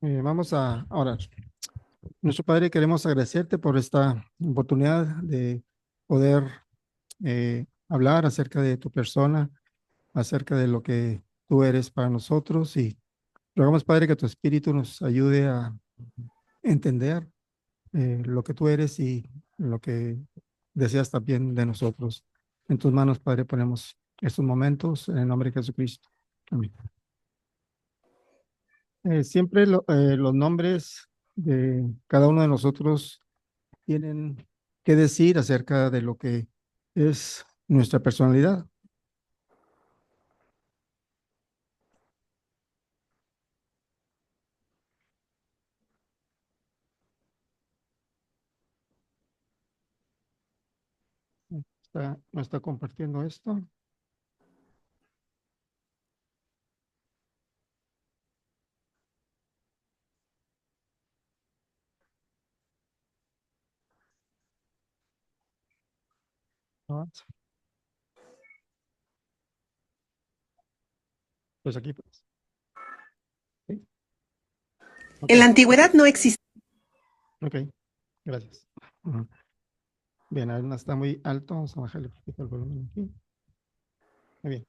Vamos a orar. Nuestro Padre, queremos agradecerte por esta oportunidad de poder hablar acerca de tu persona, acerca de lo que tú eres para nosotros y rogamos, Padre, que tu Espíritu nos ayude a entender lo que tú eres y lo que deseas también de nosotros. En tus manos, Padre, ponemos estos momentos en el nombre de Jesucristo. Amén. Siempre los nombres de cada uno de nosotros tienen que decir acerca de lo que es nuestra personalidad. No está compartiendo esto. Ah, pues aquí, pues. Sí. Ok, En la antigüedad no existía. ok, gracias. Ujú. Bien, a ver, no está muy alto. Vamos a bajarle un poquito el volumen aquí. Muy bien.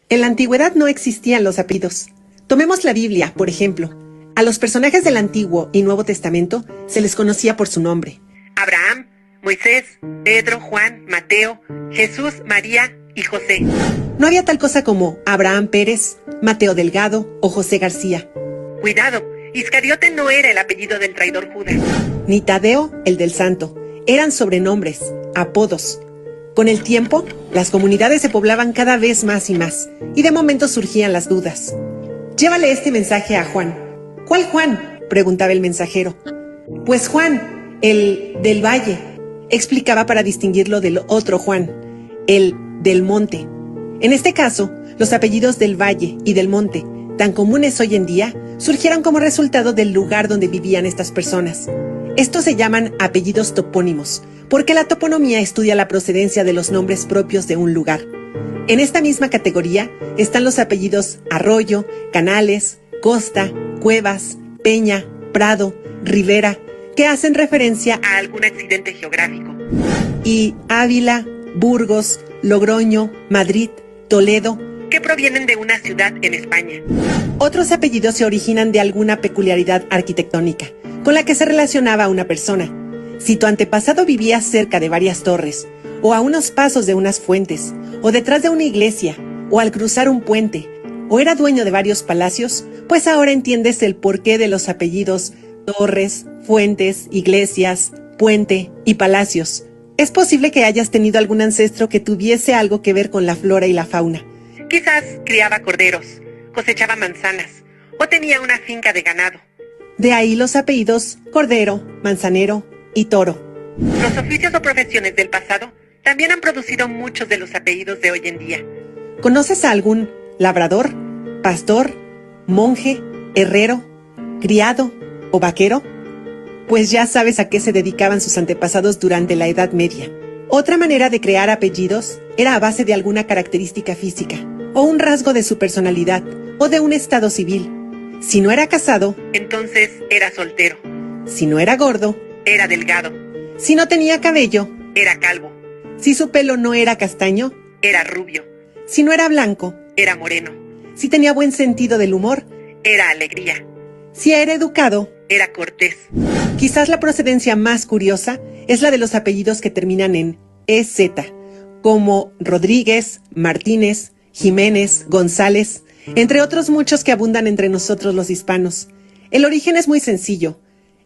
En la antigüedad no existían los apellidos. Tomemos la Biblia, por ejemplo. A los personajes del Antiguo y Nuevo Testamento se les conocía por su nombre. Abraham, Moisés, Pedro, Juan, Mateo, Jesús, María y José. No había tal cosa como Abraham Pérez, Mateo Delgado o José García. Cuidado, Iscariote no era el apellido del traidor Judas. Ni Tadeo, el del santo. Eran sobrenombres, apodos. Con el tiempo, las comunidades se poblaban cada vez más y más, y de momento surgían las dudas. Llévale este mensaje a Juan. ¿Cuál Juan?, preguntaba el mensajero. Pues Juan, el del valle, explicaba para distinguirlo del otro Juan, el del monte. En este caso, los apellidos del valle y del monte, tan comunes hoy en día, surgieron como resultado del lugar donde vivían estas personas. Estos se llaman apellidos topónimos, porque la toponimia estudia la procedencia de los nombres propios de un lugar. En esta misma categoría están los apellidos Arroyo, Canales, Costa, Cuevas, Peña, Prado, Rivera, que hacen referencia a algún accidente geográfico. Y Ávila, Burgos, Logroño, Madrid, Toledo, que provienen de una ciudad en España. Otros apellidos se originan de alguna peculiaridad arquitectónica, con la que se relacionaba a una persona. Si tu antepasado vivía cerca de varias torres, o a unos pasos de unas fuentes, o detrás de una iglesia, o al cruzar un puente, o era dueño de varios palacios, pues ahora entiendes el porqué de los apellidos torres, fuentes, iglesias, puente y palacios. Es posible que hayas tenido algún ancestro que tuviese algo que ver con la flora y la fauna. Quizás criaba corderos, cosechaba manzanas, o tenía una finca de ganado. De ahí los apellidos Cordero, Manzanero y Toro. Los oficios o profesiones del pasado también han producido muchos de los apellidos de hoy en día. ¿Conoces a algún labrador, pastor, monje, herrero, criado o vaquero? Pues ya sabes a qué se dedicaban sus antepasados durante la Edad Media. Otra manera de crear apellidos era a base de alguna característica física, o un rasgo de su personalidad, o de un estado civil. Si no era casado, entonces era soltero. Si no era gordo, era delgado. Si no tenía cabello, era calvo. Si su pelo no era castaño, era rubio. Si no era blanco, era moreno. Si tenía buen sentido del humor, era alegría. Si era educado, era cortés. Quizás la procedencia más curiosa es la de los apellidos que terminan en EZ, como Rodríguez, Martínez, Jiménez, González, entre otros muchos que abundan entre nosotros los hispanos. El origen es muy sencillo.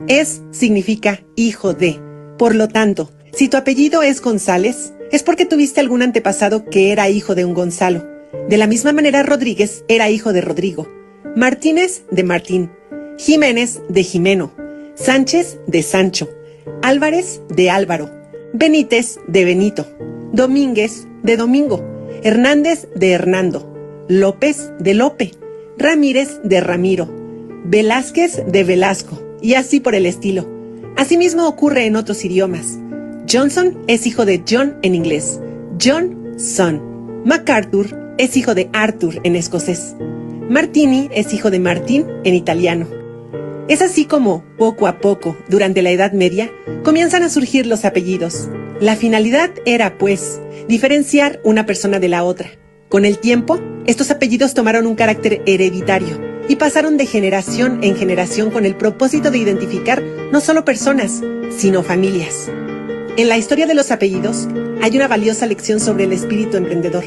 Es significa hijo de. Por lo tanto, si tu apellido es González, es porque tuviste algún antepasado que era hijo de un Gonzalo. De la misma manera, Rodríguez era hijo de Rodrigo, Martínez de Martín, Jiménez de Jimeno, Sánchez de Sancho, Álvarez de Álvaro, Benítez de Benito, Domínguez de Domingo, Hernández de Hernando, López de Lope, Ramírez de Ramiro, Velázquez de Velasco, y así por el estilo. Asimismo ocurre en otros idiomas. Johnson es hijo de John en inglés, Johnson. MacArthur es hijo de Arthur en escocés. Martini es hijo de Martín en italiano. Es así como, poco a poco, durante la Edad Media, comienzan a surgir los apellidos. La finalidad era, pues, diferenciar una persona de la otra. Con el tiempo, estos apellidos tomaron un carácter hereditario y pasaron de generación en generación con el propósito de identificar no solo personas, sino familias. En la historia de los apellidos hay una valiosa lección sobre el espíritu emprendedor.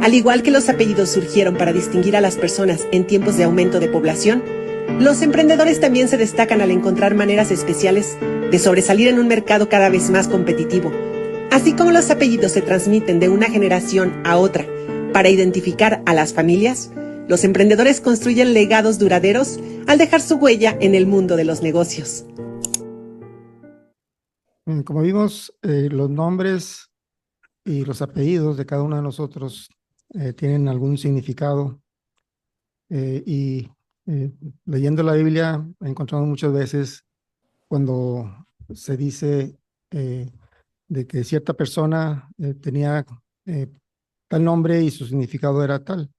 Al igual que los apellidos surgieron para distinguir a las personas en tiempos de aumento de población, los emprendedores también se destacan al encontrar maneras especiales de sobresalir en un mercado cada vez más competitivo. Así como los apellidos se transmiten de una generación a otra para identificar a las familias, los emprendedores construyen legados duraderos al dejar su huella en el mundo de los negocios. Como vimos, los nombres y los apellidos de cada uno de nosotros tienen algún significado y leyendo la Biblia he encontrado muchas veces cuando se dice de que cierta persona tenía eh, tal nombre y su significado era tal.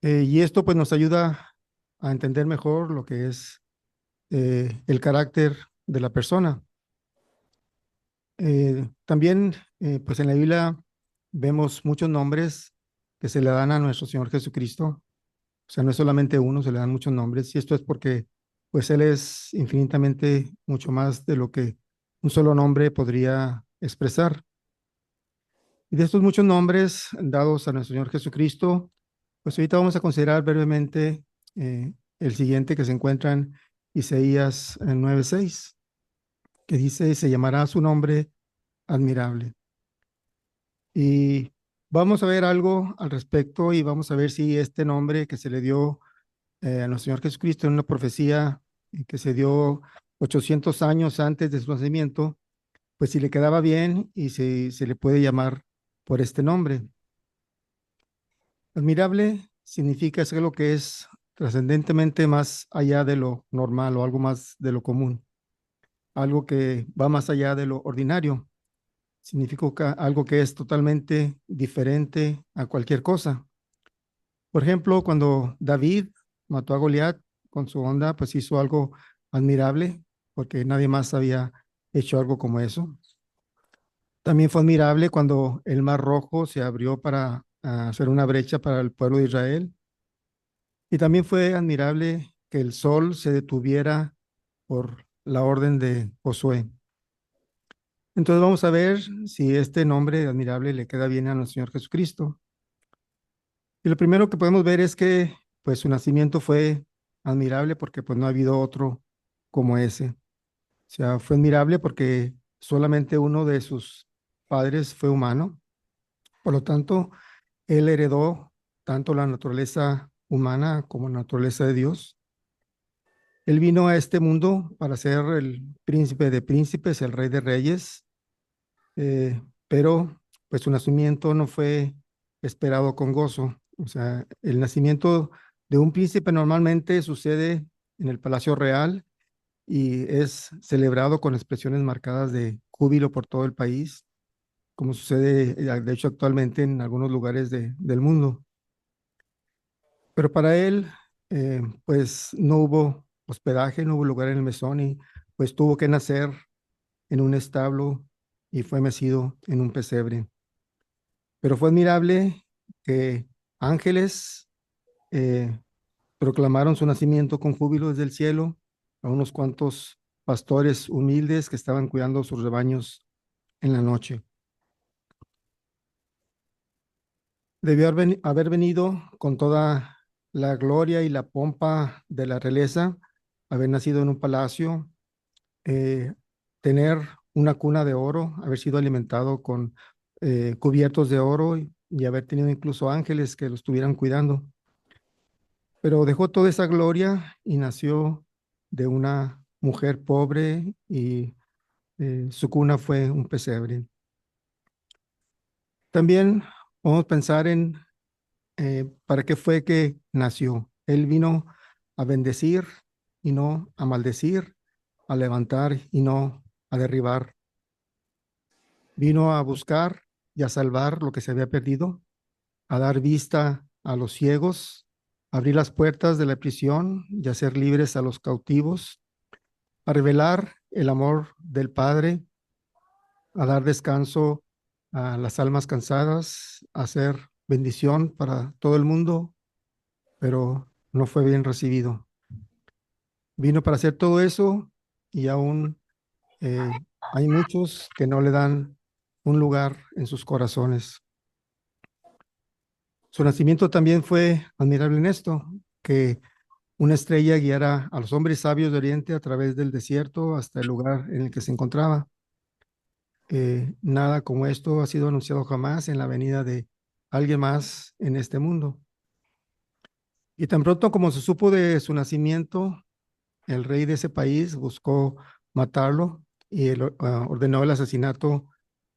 Y esto pues nos ayuda a entender mejor lo que es el carácter de la persona. También pues en la Biblia vemos muchos nombres que se le dan a nuestro Señor Jesucristo. O sea, no es solamente uno, se le dan muchos nombres. Y esto es porque pues Él es infinitamente mucho más de lo que un solo nombre podría expresar. Y de estos muchos nombres dados a nuestro Señor Jesucristo, pues ahorita vamos a considerar brevemente el siguiente que se encuentra en Isaías 9:6, que dice, se llamará su nombre admirable. Y vamos a ver algo al respecto y vamos a ver si este nombre que se le dio a nuestro Señor Jesucristo en una profecía que se dio 800 años antes de su nacimiento, pues si le quedaba bien y si se le puede llamar por este nombre. Admirable significa es algo que es trascendentemente más allá de lo normal o algo más de lo común, algo que va más allá de lo ordinario. Significa algo que es totalmente diferente a cualquier cosa. Por ejemplo, cuando David mató a Goliat con su onda, pues hizo algo admirable, porque nadie más había hecho algo como eso. También fue admirable cuando el Mar Rojo se abrió para hacer una brecha para el pueblo de Israel. Y también fue admirable que el sol se detuviera por la orden de Josué. Entonces vamos a ver si este nombre admirable le queda bien a nuestro Señor Jesucristo. Y lo primero que podemos ver es que pues su nacimiento fue admirable porque pues no ha habido otro como ese. O sea, fue admirable porque solamente uno de sus padres fue humano. Por lo tanto, él heredó tanto la naturaleza humana como la naturaleza de Dios. Él vino a este mundo para ser el príncipe de príncipes, el rey de reyes, pero pues su nacimiento no fue esperado con gozo. O sea, el nacimiento de un príncipe normalmente sucede en el Palacio Real y es celebrado con expresiones marcadas de júbilo por todo el país, como sucede, de hecho, actualmente en algunos lugares del mundo. Pero para él, pues no hubo hospedaje, no hubo lugar en el mesón y pues tuvo que nacer en un establo y fue mecido en un pesebre. Pero fue admirable que ángeles eh, proclamaron su nacimiento con júbilo desde el cielo a unos cuantos pastores humildes que estaban cuidando sus rebaños en la noche. Debió haber venido con toda la gloria y la pompa de la realeza, haber nacido en un palacio, eh, tener una cuna de oro, haber sido alimentado con cubiertos de oro y haber tenido incluso ángeles que lo estuvieran cuidando. Pero dejó toda esa gloria y nació de una mujer pobre y su cuna fue un pesebre. También podemos pensar en para qué fue que nació. Él vino a bendecir y no a maldecir, a levantar y no a derribar. Vino a buscar y a salvar lo que se había perdido, a dar vista a los ciegos, abrir las puertas de la prisión y hacer libres a los cautivos, a revelar el amor del Padre, a dar descanso a las almas cansadas, a hacer bendición para todo el mundo, pero no fue bien recibido. Vino para hacer todo eso y aún hay muchos que no le dan un lugar en sus corazones. Su nacimiento también fue admirable en esto, que una estrella guiara a los hombres sabios de Oriente a través del desierto hasta el lugar en el que se encontraba. Nada como esto ha sido anunciado jamás en la venida de alguien más en este mundo. Y tan pronto como se supo de su nacimiento, el rey de ese país buscó matarlo y ordenó el asesinato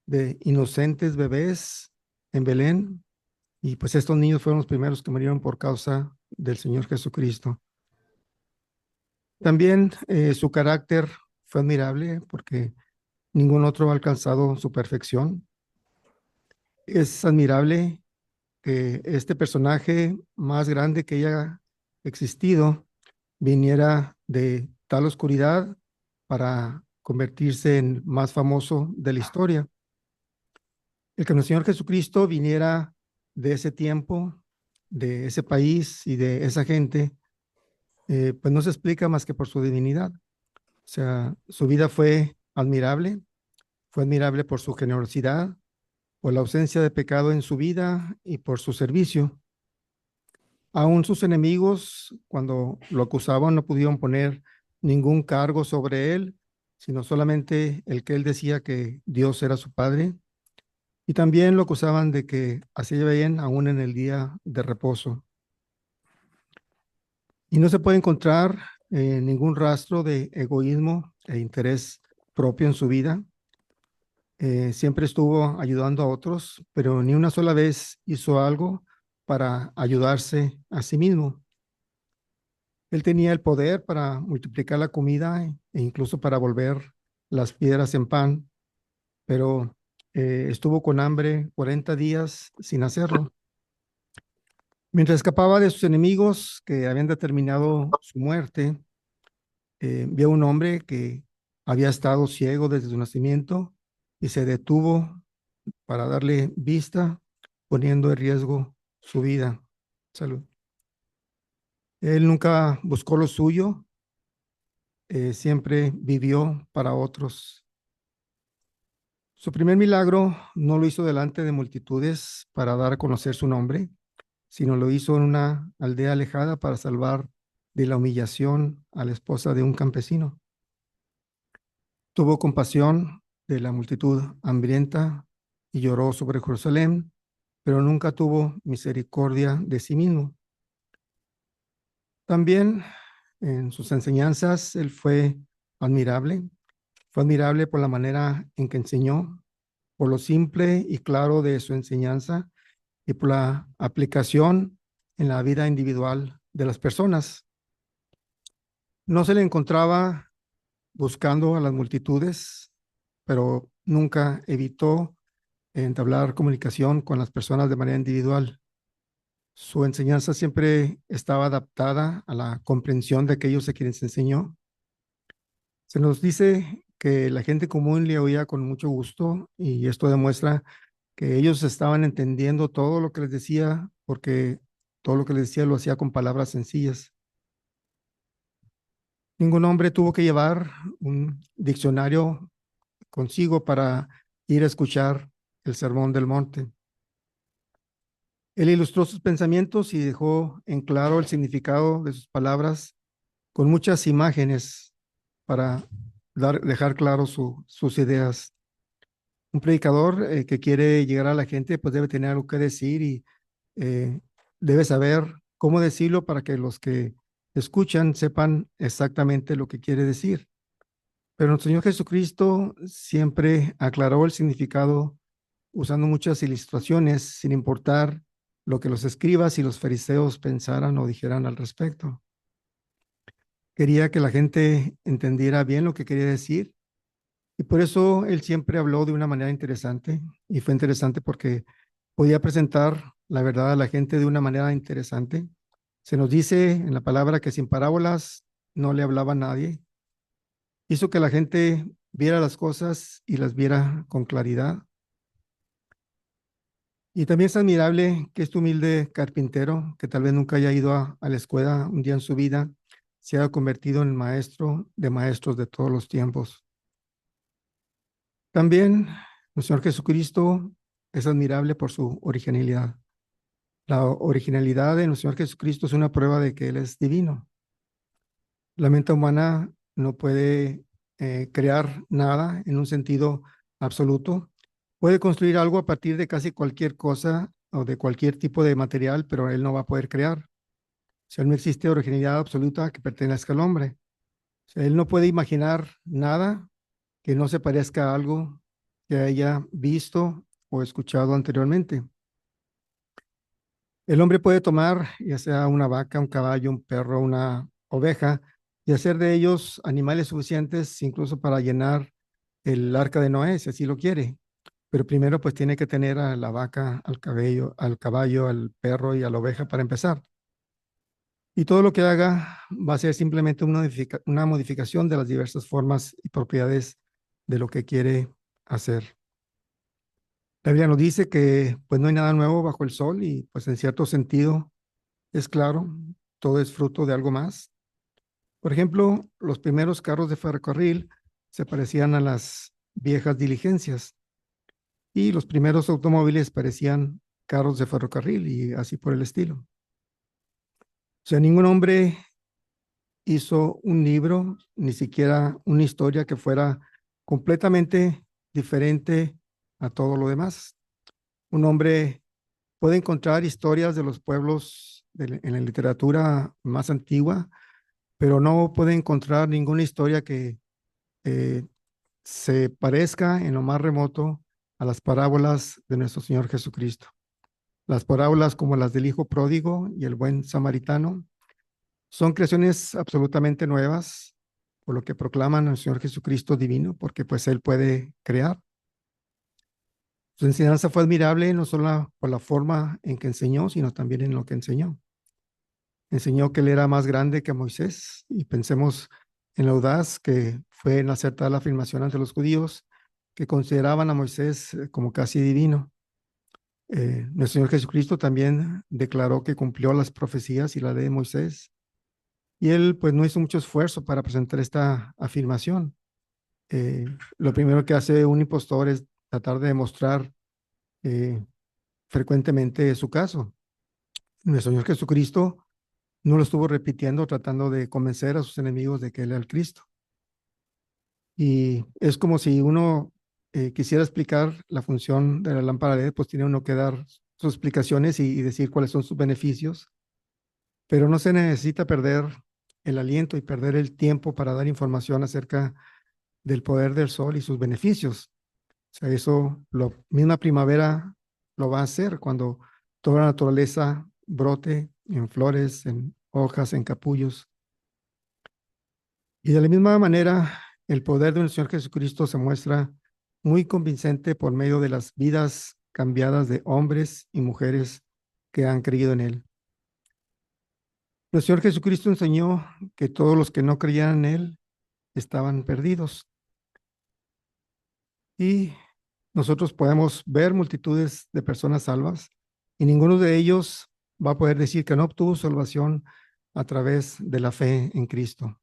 de inocentes bebés en Belén. Y pues estos niños fueron los primeros que murieron por causa del Señor Jesucristo. También su carácter fue admirable porque ningún otro ha alcanzado su perfección. Es admirable que este personaje más grande que haya existido viniera de tal oscuridad para convertirse en más famoso de la historia. El que el Señor Jesucristo viniera de ese tiempo, de ese país y de esa gente, pues no se explica más que por su divinidad. O sea, su vida fue admirable por su generosidad, por la ausencia de pecado en su vida y por su servicio. Aún sus enemigos, cuando lo acusaban, no pudieron poner ningún cargo sobre él, sino solamente el que él decía que Dios era su Padre. Y también lo acusaban de que hacía bien aún en el día de reposo. Y no se puede encontrar ningún rastro de egoísmo e interés propio en su vida. Siempre estuvo ayudando a otros, pero ni una sola vez hizo algo para ayudarse a sí mismo. Él tenía el poder para multiplicar la comida e incluso para volver las piedras en pan, pero estuvo con hambre 40 días sin hacerlo. Mientras escapaba de sus enemigos que habían determinado su muerte, vio a un hombre que había estado ciego desde su nacimiento y se detuvo para darle vista, poniendo en riesgo su vida. Salud. Él nunca buscó lo suyo, siempre vivió para otros. Su primer milagro no lo hizo delante de multitudes para dar a conocer su nombre, sino lo hizo en una aldea alejada para salvar de la humillación a la esposa de un campesino. Tuvo compasión de la multitud hambrienta y lloró sobre Jerusalén, pero nunca tuvo misericordia de sí mismo. También en sus enseñanzas él fue admirable por la manera en que enseñó, por lo simple y claro de su enseñanza y por la aplicación en la vida individual de las personas. No se le encontraba buscando a las multitudes, pero nunca evitó entablar comunicación con las personas de manera individual. Su enseñanza siempre estaba adaptada a la comprensión de aquellos a quienes enseñó. Se nos dice que la gente común le oía con mucho gusto y esto demuestra que ellos estaban entendiendo todo lo que les decía porque todo lo que les decía lo hacía con palabras sencillas. Ningún hombre tuvo que llevar un diccionario consigo para ir a escuchar el Sermón del Monte. Él ilustró sus pensamientos y dejó en claro el significado de sus palabras con muchas imágenes para dejar claro sus ideas. Un predicador que quiere llegar a la gente, pues debe tener algo que decir y eh, debe saber cómo decirlo para que los que escuchan sepan exactamente lo que quiere decir. Pero el Señor Jesucristo siempre aclaró el significado usando muchas ilustraciones, sin importar lo que los escribas y los fariseos pensaran o dijeran al respecto. Quería que la gente entendiera bien lo que quería decir y por eso él siempre habló de una manera interesante y fue interesante porque podía presentar la verdad a la gente de una manera interesante. Se nos dice en la palabra que sin parábolas no le hablaba a nadie. Hizo que la gente viera las cosas y las viera con claridad. Y también es admirable que este humilde carpintero, que tal vez nunca haya ido a la escuela un día en su vida, se haya convertido en el maestro de maestros de todos los tiempos. También el Señor Jesucristo es admirable por su originalidad. La originalidad de nuestro Señor Jesucristo es una prueba de que Él es divino. La mente humana no puede crear nada en un sentido absoluto. Puede construir algo a partir de casi cualquier cosa o de cualquier tipo de material, pero Él no va a poder crear. O sea, no existe originalidad absoluta que pertenezca al hombre. O sea, Él no puede imaginar nada que no se parezca a algo que haya visto o escuchado anteriormente. El hombre puede tomar ya sea una vaca, un caballo, un perro, una oveja y hacer de ellos animales suficientes incluso para llenar el arca de Noé, si así lo quiere. Pero primero pues tiene que tener a la vaca, al caballo, al perro y a la oveja para empezar. Y todo lo que haga va a ser simplemente una modificación de las diversas formas y propiedades de lo que quiere hacer. La Biblia nos dice que pues no hay nada nuevo bajo el sol y pues en cierto sentido es claro, todo es fruto de algo más. Por ejemplo, los primeros carros de ferrocarril se parecían a las viejas diligencias y los primeros automóviles parecían carros de ferrocarril y así por el estilo. O sea, ningún hombre hizo un libro, ni siquiera una historia que fuera completamente diferente a todo lo demás. Un hombre puede encontrar historias de los pueblos en la literatura más antigua, pero no puede encontrar ninguna historia que eh, se parezca en lo más remoto a las parábolas de nuestro Señor Jesucristo. Las parábolas como las del Hijo Pródigo y el Buen Samaritano son creaciones absolutamente nuevas, por lo que proclaman al Señor Jesucristo divino, porque pues Él puede crear. Su enseñanza fue admirable no solo por la forma en que enseñó, sino también en lo que enseñó. Enseñó que Él era más grande que Moisés y pensemos en la audaz que fue en acertar la afirmación ante los judíos que consideraban a Moisés como casi divino. Nuestro Señor Jesucristo también declaró que cumplió las profecías y la ley de Moisés. Y él pues no hizo mucho esfuerzo para presentar esta afirmación. Lo primero que hace un impostor es tratar de demostrar eh, frecuentemente su caso. Nuestro Señor Jesucristo no lo estuvo repitiendo tratando de convencer a sus enemigos de que él era el Cristo. Y es como si uno quisiera explicar la función de la lámpara LED, pues tiene uno que dar sus explicaciones y decir cuáles son sus beneficios, pero no se necesita perder el aliento y perder el tiempo para dar información acerca del poder del sol y sus beneficios. O sea, eso, la misma primavera lo va a hacer cuando toda la naturaleza brote en flores, en hojas, en capullos. Y de la misma manera, el poder de nuestro Señor Jesucristo se muestra muy convincente por medio de las vidas cambiadas de hombres y mujeres que han creído en Él. Nuestro Señor Jesucristo enseñó que todos los que no creían en Él estaban perdidos. Y nosotros podemos ver multitudes de personas salvas y ninguno de ellos va a poder decir que no obtuvo salvación a través de la fe en Cristo.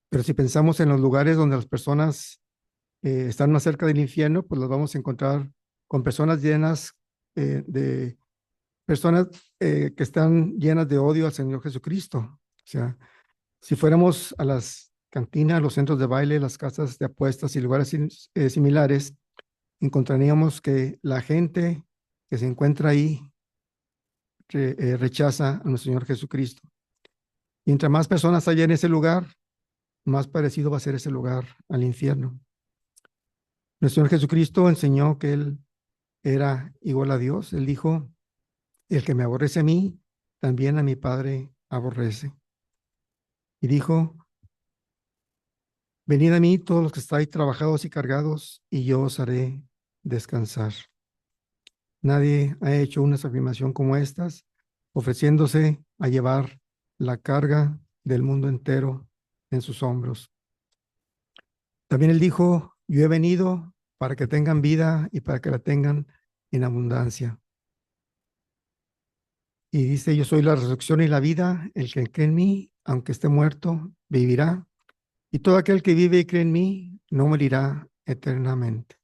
Pero si pensamos en los lugares donde las personas están más cerca del infierno, pues los vamos a encontrar con personas llenas de personas que están llenas de odio al Señor Jesucristo. O sea, si fuéramos a las cantinas, los centros de baile, las casas de apuestas y lugares similares, encontraríamos que la gente que se encuentra ahí rechaza a nuestro Señor Jesucristo. Y entre más personas haya en ese lugar, más parecido va a ser ese lugar al infierno. Nuestro Señor Jesucristo enseñó que Él era igual a Dios. Él dijo, el que me aborrece a mí, también a mi Padre aborrece. Y dijo, venid a mí todos los que estáis trabajados y cargados, y yo os haré descansar. Nadie ha hecho una afirmación como estas, ofreciéndose a llevar la carga del mundo entero en sus hombros. También él dijo, yo he venido para que tengan vida y para que la tengan en abundancia. Y dice, yo soy la resurrección y la vida, el que cree en mí, aunque esté muerto, vivirá. Y todo aquel que vive y cree en mí, no morirá eternamente.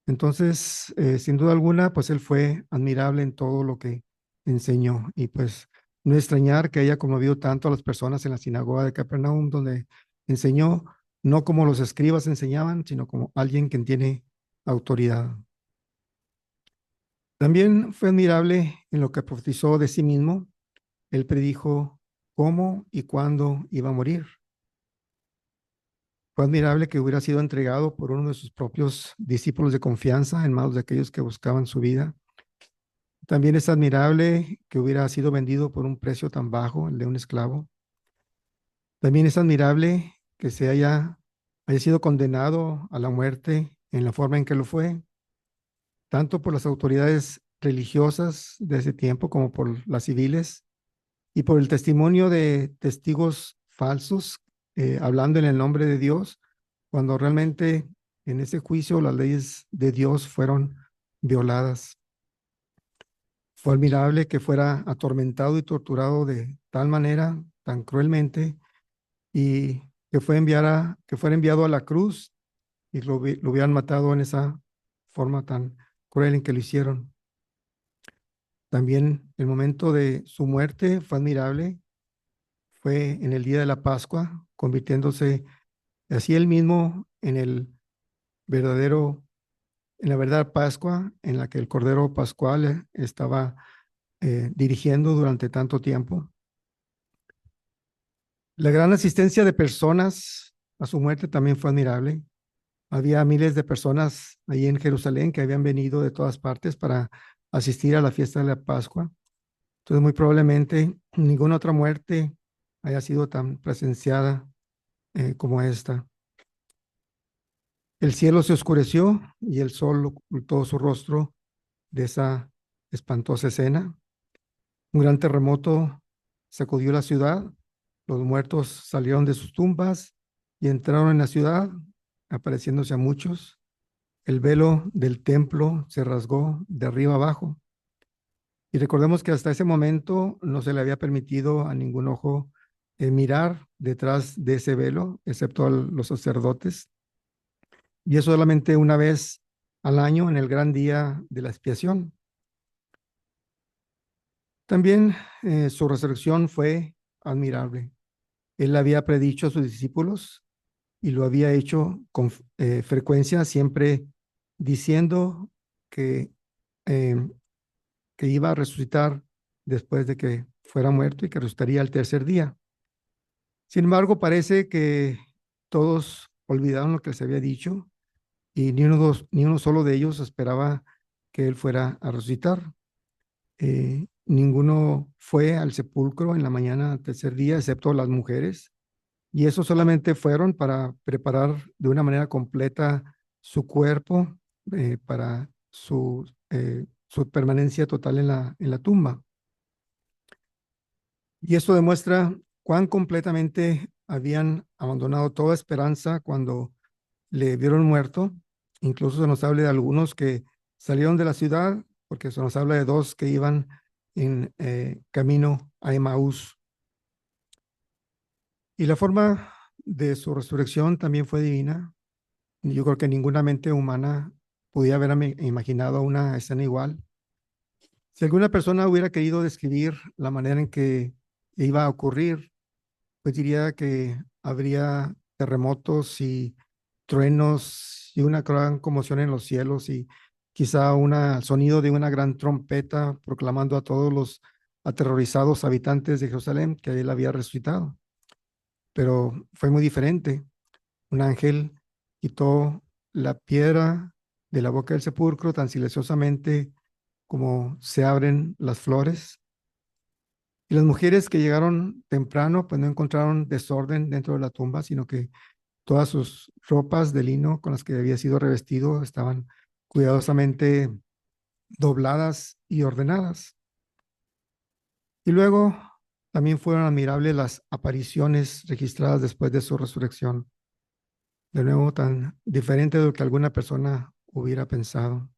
Entonces, sin duda alguna, pues él fue admirable en todo lo que enseñó. Y pues no extrañar que haya conmovido tanto a las personas en la sinagoga de Capernaum, donde enseñó no como los escribas enseñaban, sino como alguien que tiene autoridad. También fue admirable en lo que profetizó de sí mismo. Él predijo cómo y cuándo iba a morir. Fue admirable que hubiera sido entregado por uno de sus propios discípulos de confianza en manos de aquellos que buscaban su vida. También es admirable que hubiera sido vendido por un precio tan bajo, el de un esclavo. También es admirable que haya sido condenado a la muerte en la forma en que lo fue, tanto por las autoridades religiosas de ese tiempo como por las civiles y por el testimonio de testigos falsos hablando en el nombre de Dios, cuando realmente en ese juicio las leyes de Dios fueron violadas. Fue admirable que fuera atormentado y torturado de tal manera, tan cruelmente, y que fuera enviado a la cruz y lo hubieran matado en esa forma tan cruel en que lo hicieron. También el momento de su muerte fue admirable, fue en el día de la Pascua, convirtiéndose así él mismo verdadero, en la verdadera Pascua, en la que el Cordero Pascual estaba dirigiendo durante tanto tiempo. La gran asistencia de personas a su muerte también fue admirable. Había miles de personas ahí en Jerusalén que habían venido de todas partes para asistir a la fiesta de la Pascua. Entonces, muy probablemente ninguna otra muerte haya sido tan presenciada como esta. El cielo se oscureció y el sol ocultó su rostro de esa espantosa escena. Un gran terremoto sacudió la ciudad, los muertos salieron de sus tumbas y entraron en la ciudad, apareciéndose a muchos. El velo del templo se rasgó de arriba abajo. Y recordemos que hasta ese momento no se le había permitido a ningún ojo mirar detrás de ese velo, excepto a los sacerdotes. Y eso solamente una vez al año en el gran día de la expiación. También su resurrección fue admirable. Él había predicho a sus discípulos y lo había hecho con frecuencia, siempre diciendo que, eh, que iba a resucitar después de que fuera muerto y que resucitaría al tercer día. Sin embargo, parece que todos olvidaron lo que les había dicho y ni uno solo de ellos esperaba que él fuera a resucitar. Ninguno fue al sepulcro en la mañana del tercer día, excepto las mujeres, y eso solamente fueron para preparar de una manera completa su cuerpo para su permanencia total en la tumba. Y eso demuestra cuán completamente habían abandonado toda esperanza cuando le vieron muerto. Incluso se nos habla de algunos que salieron de la ciudad, porque se nos habla de dos que iban en camino a Emaús. Y la forma de su resurrección también fue divina. Yo creo que ninguna mente humana podía haber imaginado una escena igual. Si alguna persona hubiera querido describir la manera en que iba a ocurrir, pues diría que habría terremotos y truenos y una gran conmoción en los cielos y quizá un sonido de una gran trompeta proclamando a todos los aterrorizados habitantes de Jerusalén que él había resucitado. Pero fue muy diferente. Un ángel quitó la piedra de la boca del sepulcro tan silenciosamente como se abren las flores. Y las mujeres que llegaron temprano, pues no encontraron desorden dentro de la tumba, sino que todas sus ropas de lino con las que había sido revestido estaban cuidadosamente dobladas y ordenadas. Y luego también fueron admirables las apariciones registradas después de su resurrección. De nuevo, tan diferente de lo que alguna persona hubiera pensado.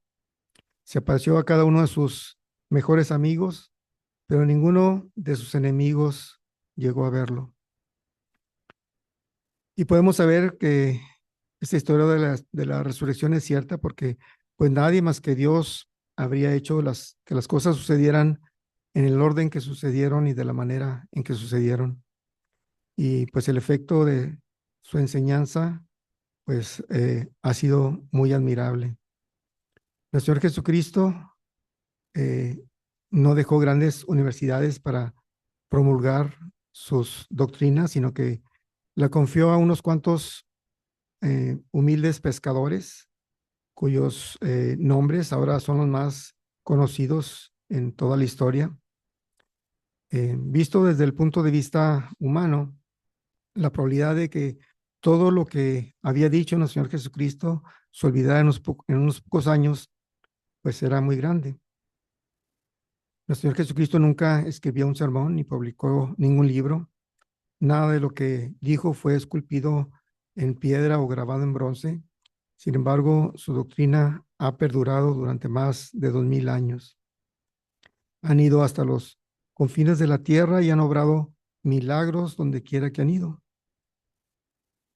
Se apareció a cada uno de sus mejores amigos, pero ninguno de sus enemigos llegó a verlo. Y podemos saber que esta historia de la resurrección es cierta porque pues nadie más que Dios habría hecho que las cosas sucedieran en el orden que sucedieron y de la manera en que sucedieron. Y pues el efecto de su enseñanza pues ha sido muy admirable. Nuestro Señor Jesucristo eh, no dejó grandes universidades para promulgar sus doctrinas, sino que la confió a unos cuantos humildes pescadores cuyos nombres ahora son los más conocidos en toda la historia. Visto desde el punto de vista humano, la probabilidad de que todo lo que había dicho nuestro Señor Jesucristo se olvidara en unos pocos años, pues era muy grande. Nuestro Señor Jesucristo nunca escribió un sermón ni publicó ningún libro. Nada de lo que dijo fue esculpido en piedra o grabado en bronce. Sin embargo, su doctrina ha perdurado durante más de 2000 años. Han ido hasta los confines de la tierra y han obrado milagros donde quiera que han ido.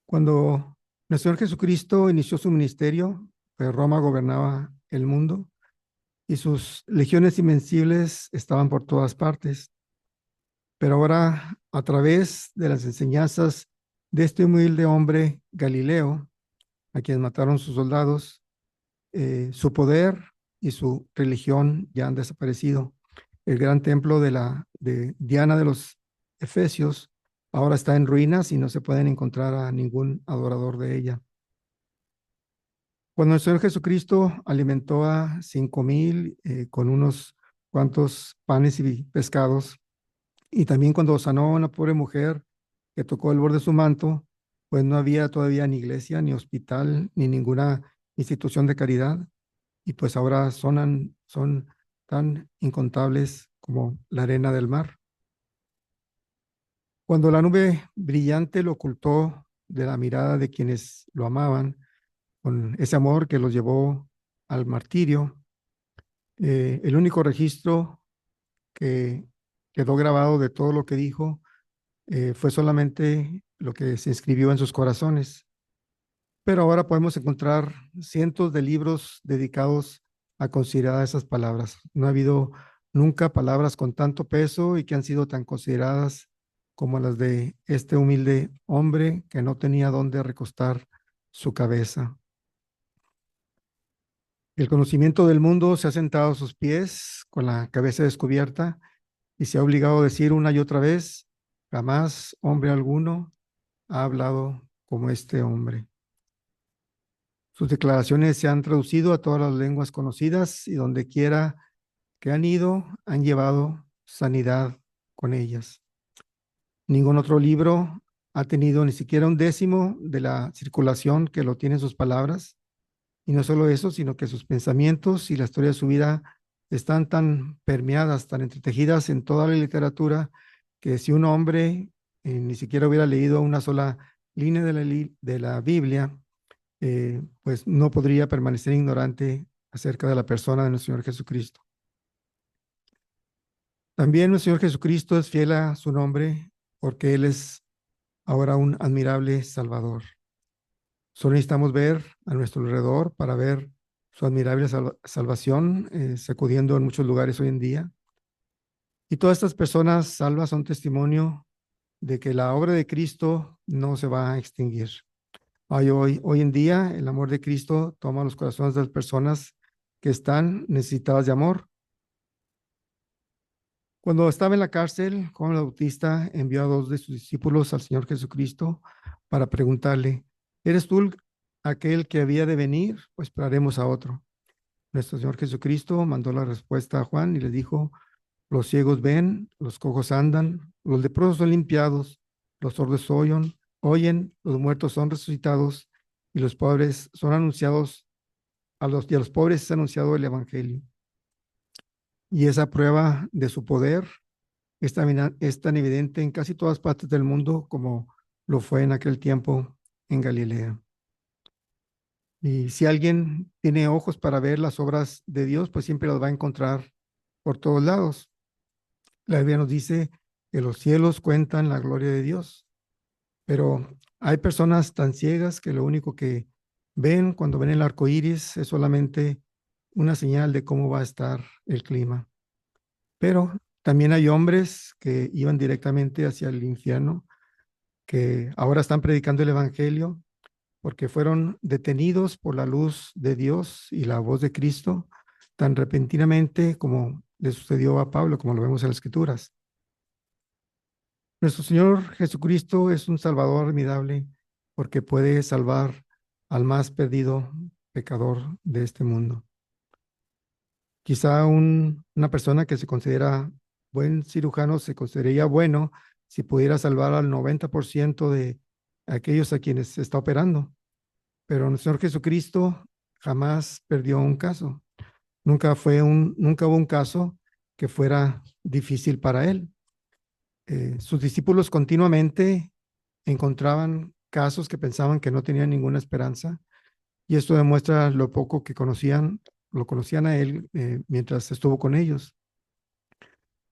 Cuando nuestro Señor Jesucristo inició su ministerio, pues Roma gobernaba el mundo y sus legiones invencibles estaban por todas partes. Pero ahora, a través de las enseñanzas de este humilde hombre Galileo, a quien mataron sus soldados, su poder y su religión ya han desaparecido. El gran templo de Diana de los Efesios ahora está en ruinas y no se pueden encontrar a ningún adorador de ella. Cuando el Señor Jesucristo alimentó a 5000 con unos cuantos panes y pescados, y también cuando sanó a una pobre mujer que tocó el borde de su manto, pues no había todavía ni iglesia, ni hospital, ni ninguna institución de caridad, y pues ahora son tan incontables como la arena del mar. Cuando la nube brillante lo ocultó de la mirada de quienes lo amaban, con ese amor que los llevó al martirio, el único registro que quedó grabado de todo lo que dijo fue solamente lo que se escribió en sus corazones. Pero ahora podemos encontrar cientos de libros dedicados a considerar esas palabras. No ha habido nunca palabras con tanto peso y que han sido tan consideradas como las de este humilde hombre que no tenía dónde recostar su cabeza. El conocimiento del mundo se ha sentado a sus pies con la cabeza descubierta y se ha obligado a decir una y otra vez, jamás hombre alguno ha hablado como este hombre. Sus declaraciones se han traducido a todas las lenguas conocidas y donde quiera que han ido, han llevado sanidad con ellas. Ningún otro libro ha tenido ni siquiera un décimo de la circulación que lo tienen sus palabras. Y no solo eso, sino que sus pensamientos y la historia de su vida están tan permeadas, tan entretejidas en toda la literatura, que si un hombre ni siquiera hubiera leído una sola línea de la Biblia, pues no podría permanecer ignorante acerca de la persona de nuestro Señor Jesucristo. También nuestro Señor Jesucristo es fiel a su nombre porque Él es ahora un admirable Salvador. Solo necesitamos ver a nuestro alrededor para ver su admirable salvación sacudiendo en muchos lugares hoy en día. Y todas estas personas salvas son testimonio de que la obra de Cristo no se va a extinguir. Hoy en día el amor de Cristo toma los corazones de las personas que están necesitadas de amor. Cuando estaba en la cárcel, Juan el Bautista envió a dos de sus discípulos al Señor Jesucristo para preguntarle, ¿eres tú aquel que había de venir o esperaremos a otro? Nuestro Señor Jesucristo mandó la respuesta a Juan y le dijo, los ciegos ven, los cojos andan, los leprosos son limpiados, los sordos oyen, los muertos son resucitados y los pobres son anunciados, y a los pobres es anunciado el Evangelio. Y esa prueba de su poder es tan evidente en casi todas partes del mundo como lo fue en aquel tiempo en Galilea. Y si alguien tiene ojos para ver las obras de Dios, pues siempre las va a encontrar por todos lados. La Biblia nos dice que los cielos cuentan la gloria de Dios, pero hay personas tan ciegas que lo único que ven cuando ven el arco iris es solamente una señal de cómo va a estar el clima. Pero también hay hombres que iban directamente hacia el infierno, que ahora están predicando el evangelio porque fueron detenidos por la luz de Dios y la voz de Cristo tan repentinamente como le sucedió a Pablo, como lo vemos en las Escrituras. Nuestro Señor Jesucristo es un Salvador admirable porque puede salvar al más perdido pecador de este mundo. Quizá una persona que se considera buen cirujano se consideraría bueno si pudiera salvar al 90% de aquellos a quienes se está operando. Pero nuestro Señor Jesucristo jamás perdió un caso. Nunca hubo un caso que fuera difícil para él. Sus discípulos continuamente encontraban casos que pensaban que no tenían ninguna esperanza, y esto demuestra lo poco que lo conocían a él mientras estuvo con ellos.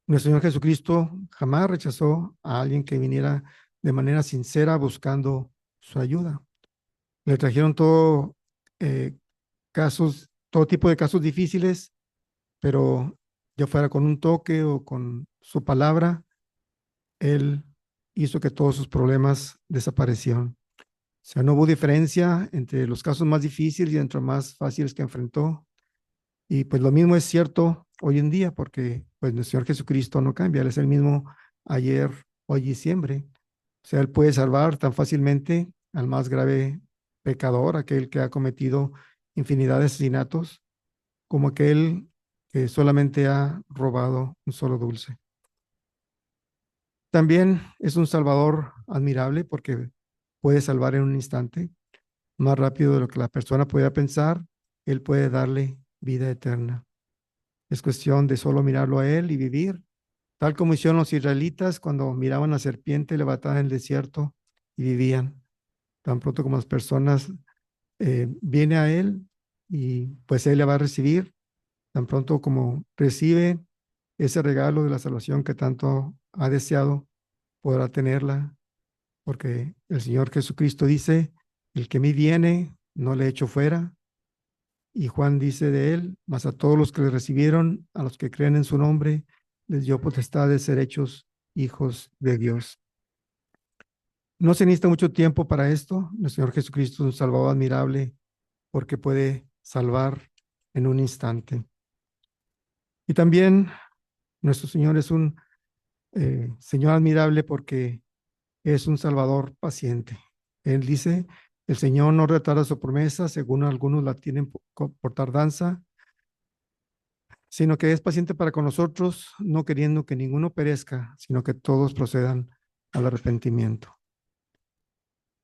Nuestro Señor Jesucristo jamás rechazó a alguien que viniera de manera sincera buscando su ayuda. Le trajeron eh, todo tipo de casos difíciles, pero ya fuera con un toque o con su palabra, Él hizo que todos sus problemas desaparecieron. O sea, no hubo diferencia entre los casos más difíciles y entre los más fáciles que enfrentó. Y pues lo mismo es cierto hoy en día, porque pues nuestro Señor Jesucristo no cambia, Él es el mismo ayer, hoy y siempre. O sea, Él puede salvar tan fácilmente al más grave pecador, aquel que ha cometido infinidad de asesinatos, como aquel que solamente ha robado un solo dulce. También es un Salvador admirable porque puede salvar en un instante, más rápido de lo que la persona pueda pensar. Él puede darle vida eterna. Es cuestión de solo mirarlo a Él y vivir, tal como hicieron los israelitas cuando miraban a la serpiente levantada en el desierto y vivían. Tan pronto como las personas viene a Él y pues Él le va a recibir, tan pronto como recibe ese regalo de la salvación que tanto ha deseado, podrá tenerla, porque el Señor Jesucristo dice, el que a mí viene, no le echo fuera. Y Juan dice de él, mas a todos los que le recibieron, a los que creen en su nombre, les dio potestad de ser hechos hijos de Dios. No se necesita mucho tiempo para esto. El Señor Jesucristo es un Salvador admirable porque puede salvar en un instante. Y también nuestro Señor es un Señor admirable porque es un Salvador paciente. Él dice, el Señor no retarda su promesa, según algunos la tienen por tardanza, sino que es paciente para con nosotros, no queriendo que ninguno perezca, sino que todos procedan al arrepentimiento.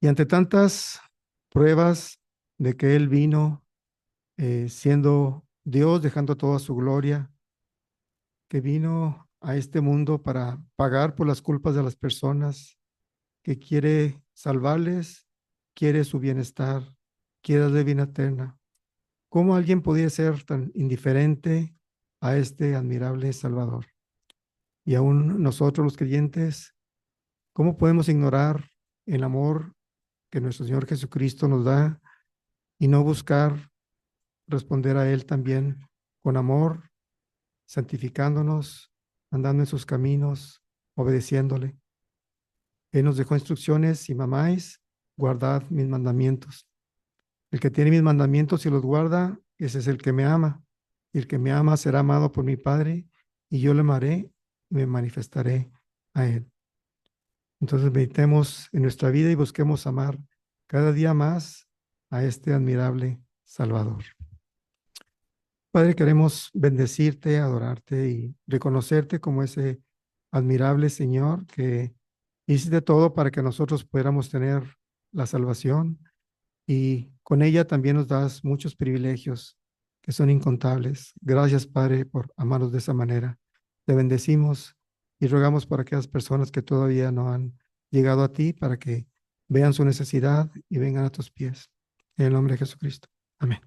Y ante tantas pruebas de que Él vino siendo Dios, dejando toda su gloria, que vino a este mundo para pagar por las culpas de las personas, que quiere salvarles, quiere su bienestar, quiere darle vida eterna. ¿Cómo alguien podía ser tan indiferente a este admirable Salvador? Y aún nosotros los creyentes, ¿cómo podemos ignorar el amor que nuestro Señor Jesucristo nos da y no buscar responder a Él también con amor, santificándonos, andando en sus caminos, obedeciéndole? Él nos dejó instrucciones: si me amáis, guardad mis mandamientos. El que tiene mis mandamientos y los guarda, ese es el que me ama. Y el que me ama será amado por mi Padre, y yo le amaré y me manifestaré a él. Entonces meditemos en nuestra vida y busquemos amar cada día más a este admirable Salvador. Padre, queremos bendecirte, adorarte y reconocerte como ese admirable Señor que hiciste todo para que nosotros pudiéramos tener la salvación, y con ella también nos das muchos privilegios que son incontables. Gracias, Padre, por amarnos de esa manera. Te bendecimos y rogamos por aquellas personas que todavía no han llegado a ti para que vean su necesidad y vengan a tus pies. En el nombre de Jesucristo. Amén.